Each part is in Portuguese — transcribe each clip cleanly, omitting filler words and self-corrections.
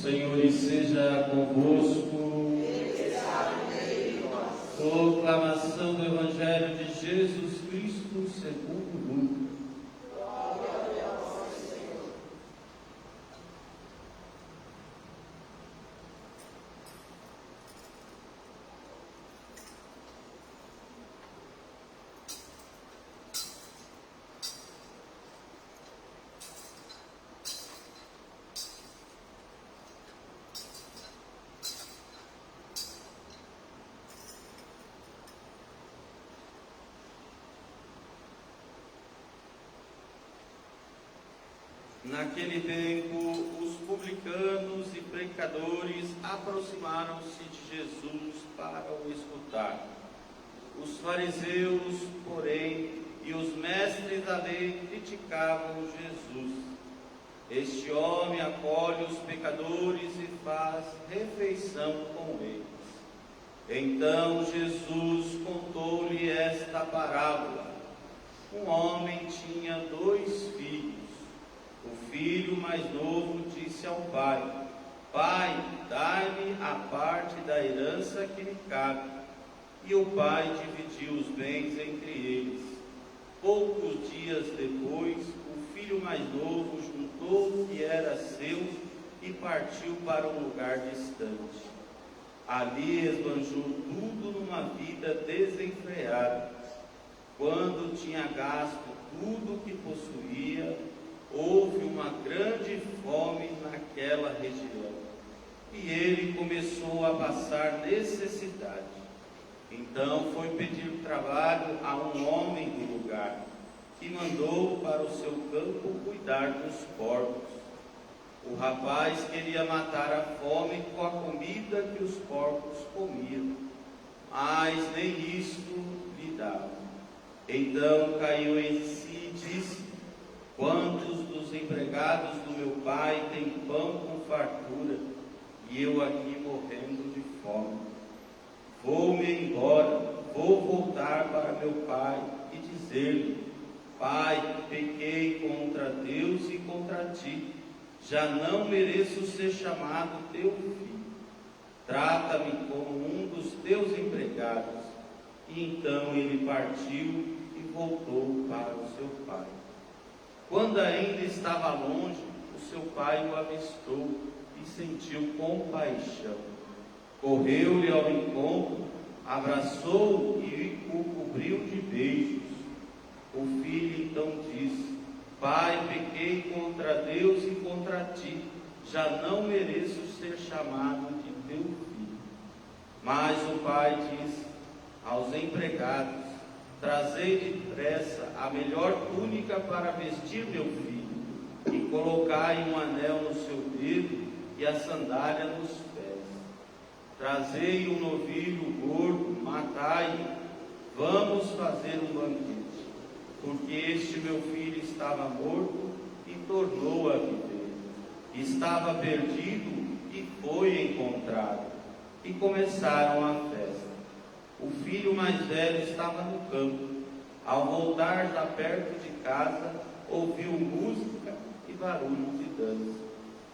Senhor esteja convosco. Proclamação do Evangelho de Jesus Cristo segundo Lucas. Naquele tempo, os publicanos e pecadores aproximaram-se de Jesus para o escutar. Os fariseus, porém, e os mestres da lei criticavam Jesus. Este homem acolhe os pecadores e faz refeição com eles. Então Jesus contou-lhe esta parábola. Um homem tinha 2 filhos. O filho mais novo disse ao pai: Pai, dai-me a parte da herança que me cabe. E o pai dividiu os bens entre eles. Poucos dias depois, o filho mais novo juntou o que era seu e partiu para um lugar distante. Ali esbanjou tudo numa vida desenfreada. Quando tinha gasto tudo o que possuía, houve uma grande fome naquela região, e ele começou a passar necessidade. Então foi pedir trabalho a um homem do lugar, que mandou para o seu campo cuidar dos porcos. O rapaz queria matar a fome com a comida que os porcos comiam, mas nem isto lhe dava. Então caiu em si e disse: Quantos dos empregados do meu pai têm pão com fartura, e eu aqui morrendo de fome? Vou-me embora, vou voltar para meu pai e dizer-lhe: Pai, pequei contra Deus e contra ti, já não mereço ser chamado teu filho. Trata-me como um dos teus empregados. E então ele partiu e voltou para o seu pai. Quando ainda estava longe, o seu pai o avistou e sentiu compaixão. Correu-lhe ao encontro, abraçou-o e o cobriu de beijos. O filho então disse: Pai, pequei contra Deus e contra ti, já não mereço ser chamado de teu filho. Mas o pai disse aos empregados: Trazei depressa a melhor túnica para vestir meu filho, e colocai um anel no seu dedo e a sandália nos pés. Trazei um novilho gordo, matai-o, vamos fazer um banquete, porque este meu filho estava morto e tornou a viver, estava perdido e foi encontrado. E começaram a festa. O filho mais velho estava no campo. Ao voltar já perto de casa, ouviu música e barulho de dança.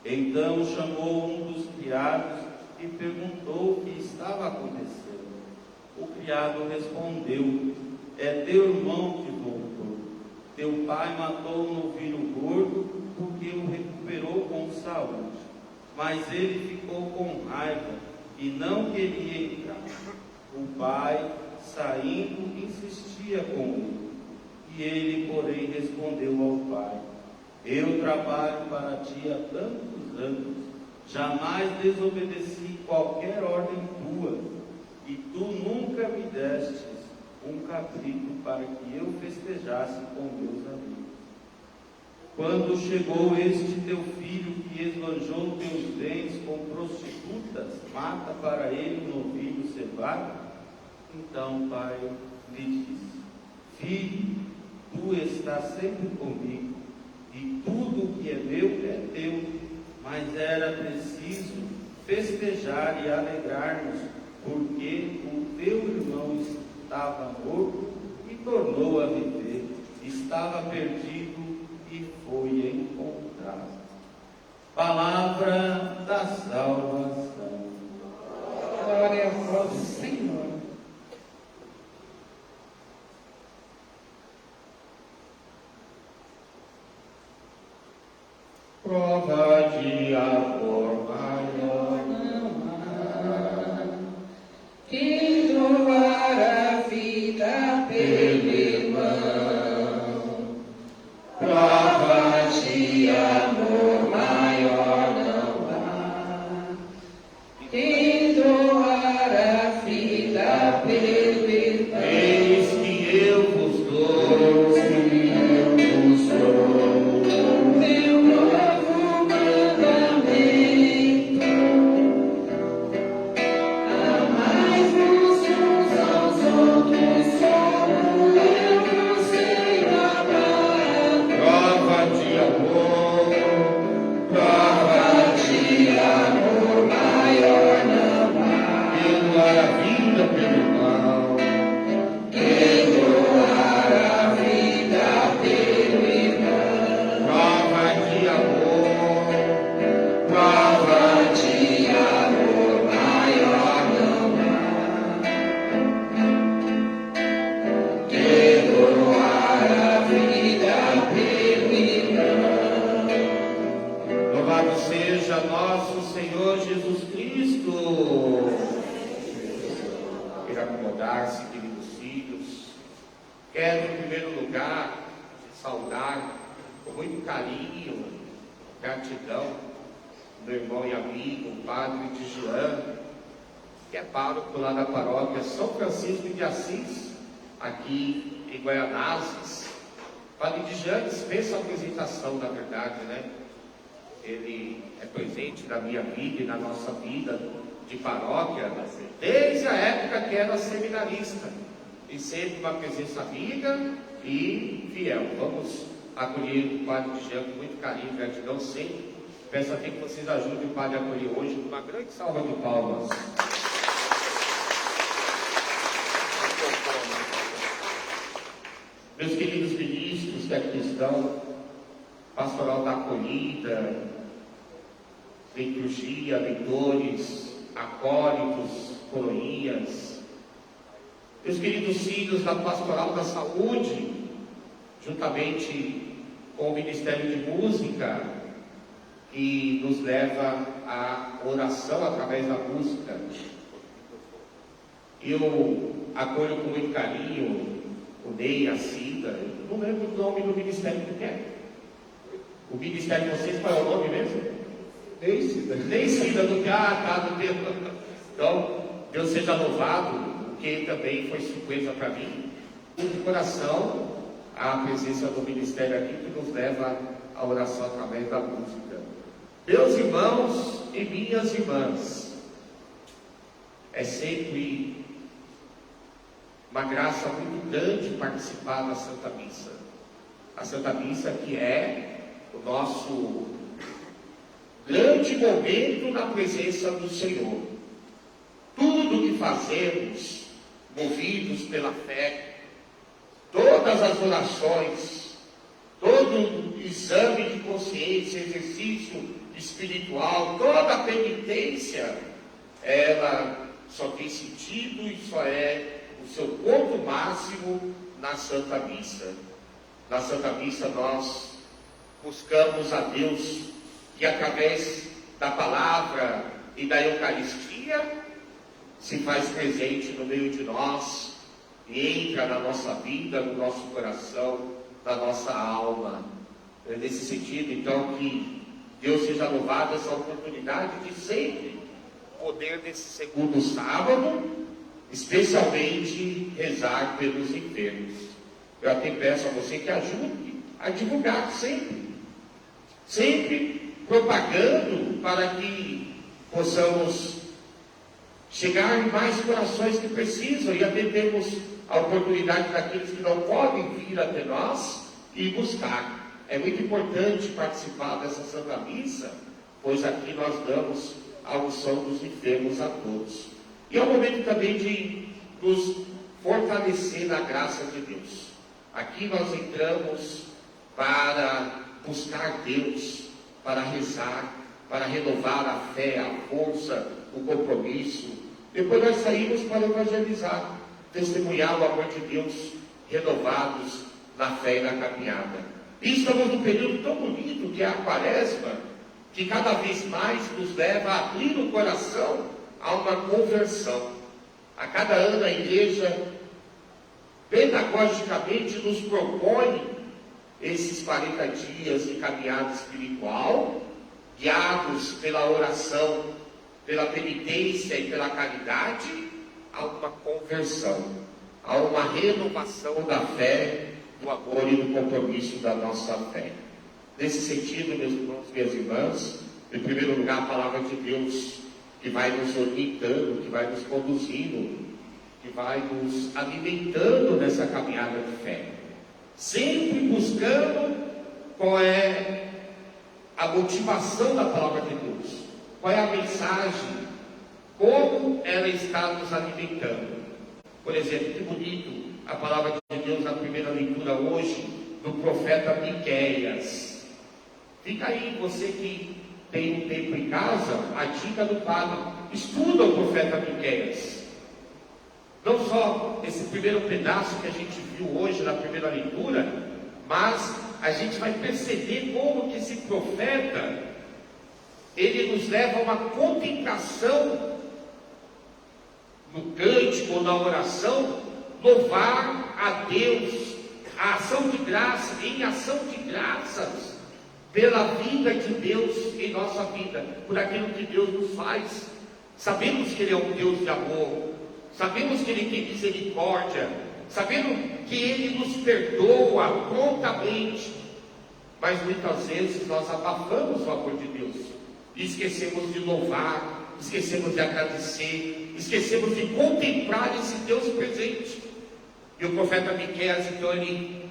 Então chamou um dos criados e perguntou o que estava acontecendo. O criado respondeu: É teu irmão que voltou. Teu pai matou um novilho gordo porque o recuperou com saúde. Mas ele ficou com raiva e não queria entrar. O pai, saindo, insistia com ele. E ele, porém, respondeu ao pai: Eu trabalho para ti há tantos anos, jamais desobedeci qualquer ordem tua, e tu nunca me destes um cabrito para que eu festejasse com meus amigos. Quando chegou este teu filho que esbanjou teus bens com prostitutas, mata para ele um novilho cevado? Então o pai lhe disse: Filho, tu estás sempre comigo, e tudo o que é meu é teu, mas era preciso festejar e alegrar-nos, porque o teu irmão estava morto e tornou a viver, estava perdido e foi encontrado. Palavra da da salvação. Glória a vós, Senhor. Prova de amor maior Não há quem doar a vida pelo irmão. Prova de amor maior não há quem doar a vida pelo irmão. Eis que eu vos dou, Meu novo mandamento, amai-vos uns aos outros como eu vos tenho amado. prova de amor, Prova de amor maior não há pelo a vida pelo mal. quem doar a vida pelo irmão. Prova de amor, Prova de amor maior não há quem doar a vida pelo irmão. louvado seja nosso Senhor Jesus Cristo. Quero acomodar-se, queridos filhos. Quero, em primeiro lugar, saudar com muito carinho, gratidão, meu irmão e amigo, o Padre Dijan, que é pároco lá da paróquia São Francisco de Assis, aqui em Guaianazes. Padre Dijan dispensa a apresentação, na verdade, né? Ele é presente na minha vida e na nossa vida de paróquia, desde a época que era seminarista, e sempre uma presença amiga e fiel. Vamos acolher o Padre Dijan com muito carinho e gratidão sempre. Peço até que vocês ajudem o Padre a acolher hoje com uma grande salva de palmas. Meus queridos ministros que aqui estão, pastoral da acolhida, liturgia, leitores, acólitos, coroinhas, meus queridos filhos da pastoral da saúde, juntamente com o Ministério de Música, que nos leva à oração através da música. Eu acolho com muito carinho o Ney, a Cida, eu não lembro o nome do ministério que é. O ministério de vocês, qual é o nome mesmo? Ney Cida, do que? Do tempo. Então, Deus seja louvado, porque também foi surpresa para mim. De coração, a presença do ministério aqui que nos leva à oração através da música. Meus irmãos e minhas irmãs, é sempre uma graça muito grande participar da Santa Missa. A Santa Missa que é o nosso grande momento na presença do Senhor. Tudo que fazemos, movidos pela fé, todas as orações, todo exame de consciência, exercício espiritual, toda a penitência, ela só tem sentido e só é o seu ponto máximo na Santa Missa. Na Santa Missa nós buscamos a Deus que através da palavra e da Eucaristia se faz presente no meio de nós e entra na nossa vida, no nosso coração, na nossa alma. É nesse sentido, então, que Deus seja louvado essa oportunidade de sempre poder, nesse segundo sábado, especialmente rezar pelos enfermos. Eu até peço a você que ajude a divulgar sempre propagando para que possamos chegar em mais corações que precisam e atendemos a oportunidade daqueles que não podem vir até nós e buscar. É muito importante participar dessa Santa Missa, pois aqui nós damos a unção dos enfermos a todos. E é o momento também de nos fortalecer na graça de Deus. Aqui nós entramos para buscar Deus, para rezar, para renovar a fé, a força, o compromisso. Depois nós saímos para evangelizar, testemunhar o amor de Deus, renovados na fé e na caminhada. E estamos num período tão bonito que é a Quaresma, que cada vez mais nos leva a abrir o coração a uma conversão. A cada ano a igreja, pedagogicamente, nos propõe esses 40 dias de caminhada espiritual, guiados pela oração, pela penitência e pela caridade, a uma conversão, a uma renovação da fé, do amor e do compromisso da nossa fé. Nesse sentido, meus irmãos e minhas irmãs, em primeiro lugar, a palavra de Deus, que vai nos orientando, que vai nos conduzindo, que vai nos alimentando nessa caminhada de fé. Sempre buscando qual é a motivação da palavra de Deus, qual é a mensagem, como ela está nos alimentando. Por exemplo, que bonito a palavra de Deus na primeira leitura hoje, do profeta Miqueias. Fica aí, você que tem um tempo em casa, a dica do padre, estuda o profeta Miqueias. Não só esse primeiro pedaço que a gente viu hoje na primeira leitura, mas a gente vai perceber como que esse profeta, ele nos leva a uma contemplação no cântico ou na oração, louvar a Deus, a ação de graça, em ação de graças, pela vida de Deus em nossa vida, por aquilo que Deus nos faz. Sabemos que Ele é um Deus de amor, sabemos que Ele tem misericórdia, sabemos que Ele nos perdoa prontamente, mas muitas vezes nós abafamos o amor de Deus, e esquecemos de louvar, esquecemos de agradecer, esquecemos de contemplar esse Deus presente. E o profeta Miqueias, então, ele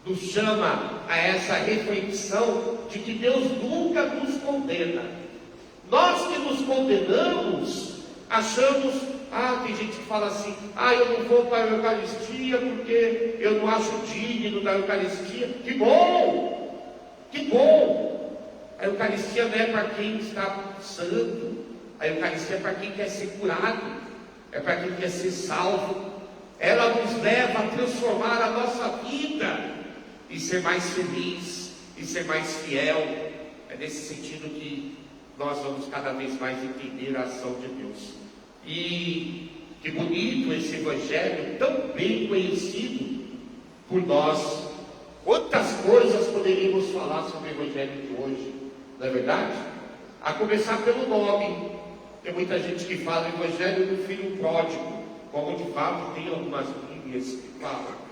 nos chama a essa reflexão de que Deus nunca nos condena. Nós que nos condenamos, achamos, tem gente que fala assim, eu não vou para a Eucaristia porque eu não acho digno da Eucaristia. Que bom! Que bom! A Eucaristia não é para quem está santo, a Eucaristia é para quem quer ser curado, é para quem quer ser salvo. Ela nos leva a transformar a nossa vida e ser mais feliz, e ser mais fiel. É nesse sentido que nós vamos cada vez mais entender a ação de Deus. E que bonito esse Evangelho, tão bem conhecido por nós. Quantas coisas poderíamos falar sobre o Evangelho de hoje, não é verdade? A começar pelo nome. Tem muita gente que fala o Evangelho do Filho Pródigo, como de fato tem algumas Bíblias que falam.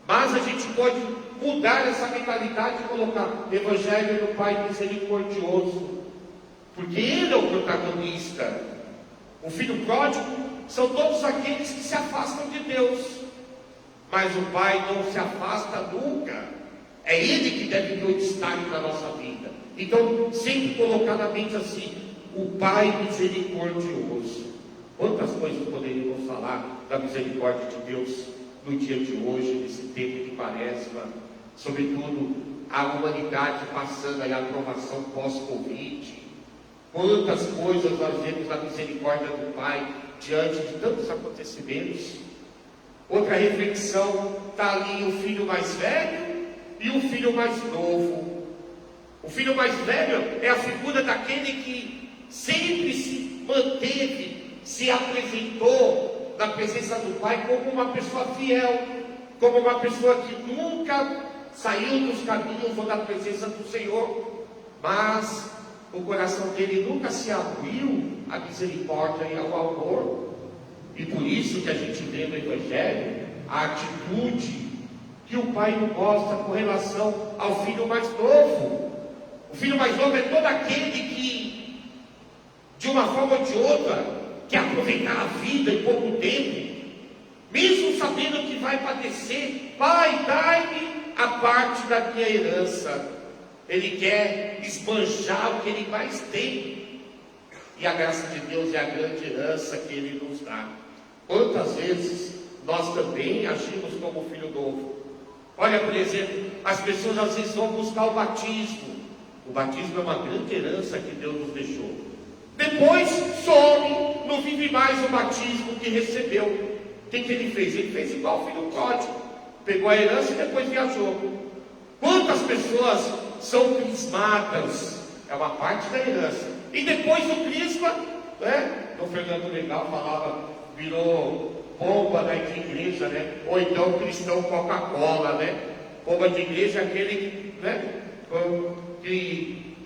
Mas a gente pode mudar essa mentalidade e colocar Evangelho do Pai Misericordioso, porque Ele é o protagonista. O Filho Pródigo são todos aqueles que se afastam de Deus, mas o Pai não se afasta nunca. É Ele que deve ter o destaque na nossa vida. Então, sempre colocar na mente assim, o Pai Misericordioso. Quantas coisas poderíamos falar da misericórdia de Deus no dia de hoje, nesse tempo de Quaresma, sobretudo a humanidade passando aí a aprovação pós-Covid. Quantas coisas nós vemos na misericórdia do Pai diante de tantos acontecimentos. Outra reflexão, está ali o filho mais velho e o filho mais novo. O filho mais velho é a figura daquele que sempre se manteve, se apresentou na presença do Pai como uma pessoa fiel, como uma pessoa que nunca saiu dos caminhos ou da presença do Senhor, mas o coração dele nunca se abriu à misericórdia e ao amor. E por isso que a gente vê no Evangelho a atitude que o Pai não gosta com relação ao filho mais novo. O filho mais novo é todo aquele que, de uma forma ou de outra, quer aproveitar a vida em pouco tempo, mesmo sabendo que vai padecer. Pai, dai-me a parte da minha herança. Ele quer esbanjar o que ele mais tem, e a graça de Deus é a grande herança que Ele nos dá. Quantas vezes nós também agimos como filho novo? Olha, por exemplo, as pessoas às vezes vão buscar o batismo. O batismo é uma grande herança que Deus nos deixou. Depois some, não vive mais o batismo que recebeu. O que ele fez? Ele fez igual o filho pródigo. Pegou a herança e depois viajou. Quantas pessoas são crismadas? É uma parte da herança. E depois do crisma, né? O Fernando Legal falava, virou pomba, né, de igreja, né? Ou então cristão Coca-Cola, né? Pomba de igreja é aquele, né? E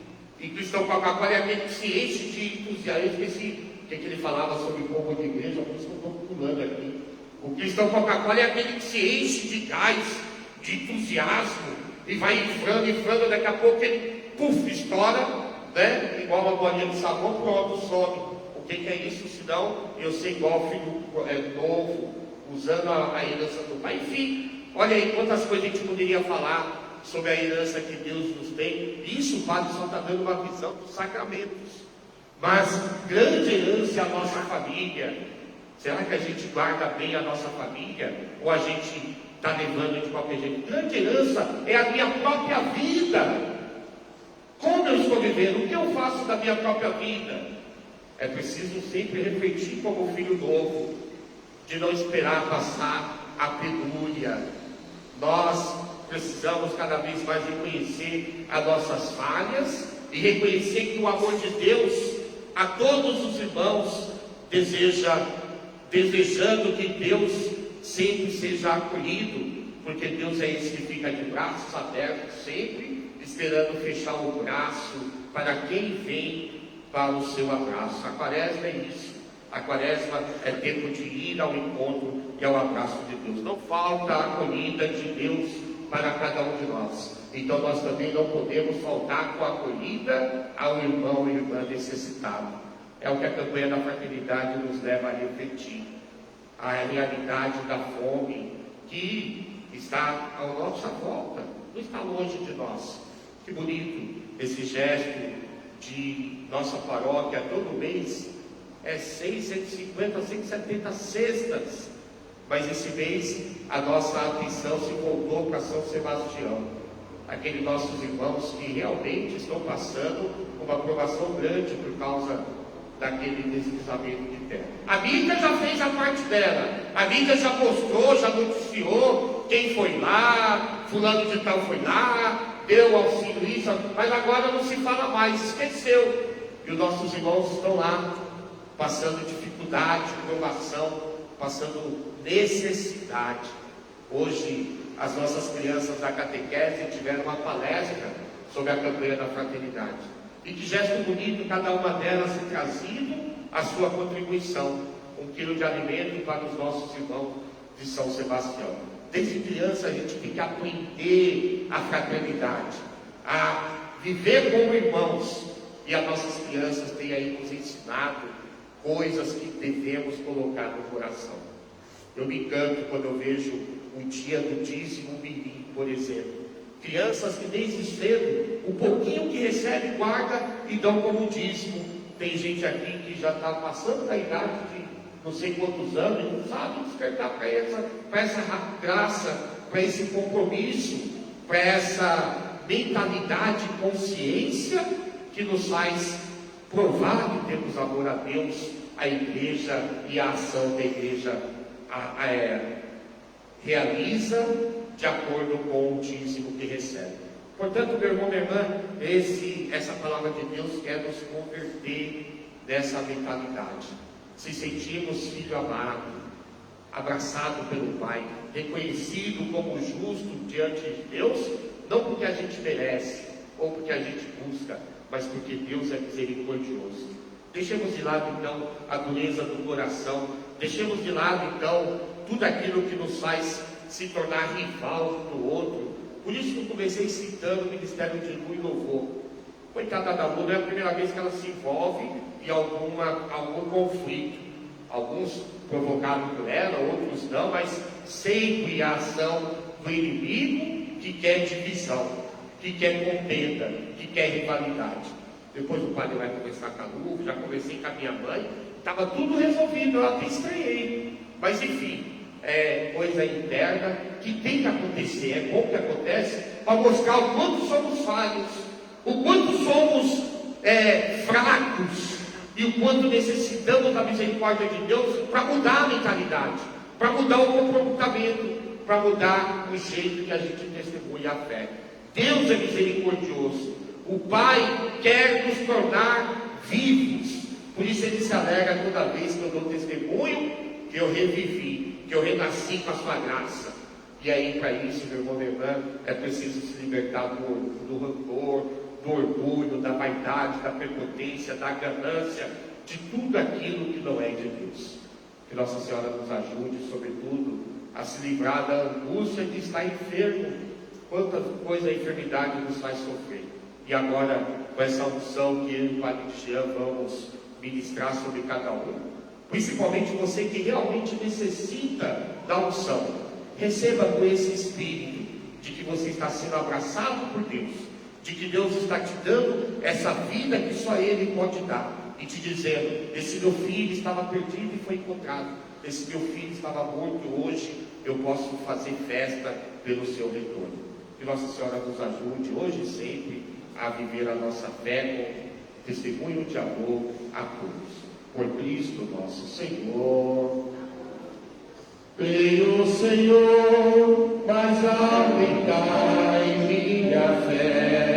cristão Coca-Cola é aquele que se enche de entusiasmo. Eu esqueci o que ele falava sobre pomba de igreja, por isso que eu estou pulando aqui. O cristão Coca-Cola é aquele que se enche de gás, de entusiasmo, e vai inflando, daqui a pouco ele, puf, estoura, né? Igual uma bolinha de sabão, pronto, some. O que é isso? Senão eu ser igual filho novo, usando a herança do pai. Enfim, olha aí quantas coisas a gente poderia falar sobre a herança que Deus nos tem. Isso o padre só está dando uma visão dos sacramentos. Mas grande herança é a nossa família. Será que a gente guarda bem a nossa família? Ou a gente está levando de qualquer jeito? Grande herança é a minha própria vida. Como eu estou vivendo? O que eu faço da minha própria vida? É preciso sempre refletir como filho novo, de não esperar passar a penúria. Nós precisamos cada vez mais reconhecer as nossas falhas e reconhecer que o amor de Deus a todos os irmãos desejando que Deus sempre seja acolhido, porque Deus é esse que fica de braços abertos sempre, esperando fechar o braço para quem vem para o seu abraço. A quaresma é isso. A quaresma é tempo de ir ao encontro e ao abraço de Deus. Não falta a acolhida de Deus para cada um de nós. Então nós também não podemos faltar com a acolhida ao irmão e irmã necessitado. É o que a campanha da fraternidade nos leva a refletir. A realidade da fome que está à nossa volta, não está longe de nós. Que bonito esse gesto de nossa paróquia todo mês. É 650, 670 cestas. Mas esse mês a nossa atenção se voltou para São Sebastião. Aqueles nossos irmãos que realmente estão passando uma provação grande por causa daquele deslizamento de terra. A mídia já fez a parte dela. A mídia já mostrou, já noticiou quem foi lá, fulano de tal foi lá, deu auxílio isso, mas agora não se fala mais, esqueceu. E os nossos irmãos estão lá, passando dificuldade, provação, passando necessidade. Hoje, as nossas crianças da catequese tiveram uma palestra sobre a campanha da fraternidade. E que gesto bonito cada uma delas ter trazido a sua contribuição. 1 quilo de alimento para os nossos irmãos de São Sebastião. Desde criança a gente tem que aprender a fraternidade, a viver como irmãos. E as nossas crianças têm aí nos ensinado coisas que devemos colocar no coração. Eu me encanto quando eu vejo o dia do dízimo mirim, por exemplo. Crianças que desde cedo, o pouquinho que recebe, guarda e dão como dízimo. Tem gente aqui que já está passando da idade de não sei quantos anos e não sabe despertar para essa graça, para esse compromisso, para essa mentalidade e consciência que nos faz provar que temos amor a Deus, a igreja e a ação da igreja realiza de acordo com o dízimo que recebe. Portanto, meu irmão, minha irmã, essa palavra de Deus quer nos converter nessa mentalidade. Se sentirmos filho amado, abraçado pelo Pai, reconhecido como justo diante de Deus, não porque a gente merece ou porque a gente busca, mas porque Deus é misericordioso. Deixemos de lado então a dureza do coração, deixemos de lado então tudo aquilo que nos faz se tornar rival um do outro. Por isso que eu comecei citando o Ministério de Lu e Louvor. Coitada da Lu, não é a primeira vez que ela se envolve em algum conflito. Alguns provocados por ela, outros não, mas sempre a ação do inimigo que quer divisão, que quer contenda, que quer rivalidade. Depois o padre vai conversar com a Lu, já conversei com a minha mãe, estava tudo resolvido, eu até estranhei. Mas enfim, é coisa interna que tem que acontecer, é bom que acontece, para mostrar o quanto somos falhos, o quanto somos fracos e o quanto necessitamos da misericórdia de Deus para mudar a mentalidade, para mudar o comportamento, para mudar o jeito que a gente testemunha a fé. Deus é misericordioso. O Pai quer nos tornar vivos. Por isso Ele se alegra toda vez que eu dou testemunho que eu revivi, que eu renasci com a sua graça. E aí, para isso, meu irmão, minha irmã, é preciso se libertar do rancor, do orgulho, da vaidade, da prepotência, da ganância, de tudo aquilo que não é de Deus. Que Nossa Senhora nos ajude, sobretudo, a se livrar da angústia de estar enfermo. Quanta coisa a enfermidade nos faz sofrer. E agora, com essa unção que eu e o Padre Jean vamos ministrar sobre cada um, principalmente você que realmente necessita da unção, receba com esse espírito de que você está sendo abraçado por Deus, de que Deus está te dando essa vida que só Ele pode dar, e te dizendo: esse meu filho estava perdido e foi encontrado, esse meu filho estava morto, hoje eu posso fazer festa pelo seu retorno. Que Nossa Senhora nos ajude hoje e sempre a viver a nossa fé com testemunho de amor a todos. Por Cristo nosso Senhor. Creio, Senhor, mas aumentai minha fé.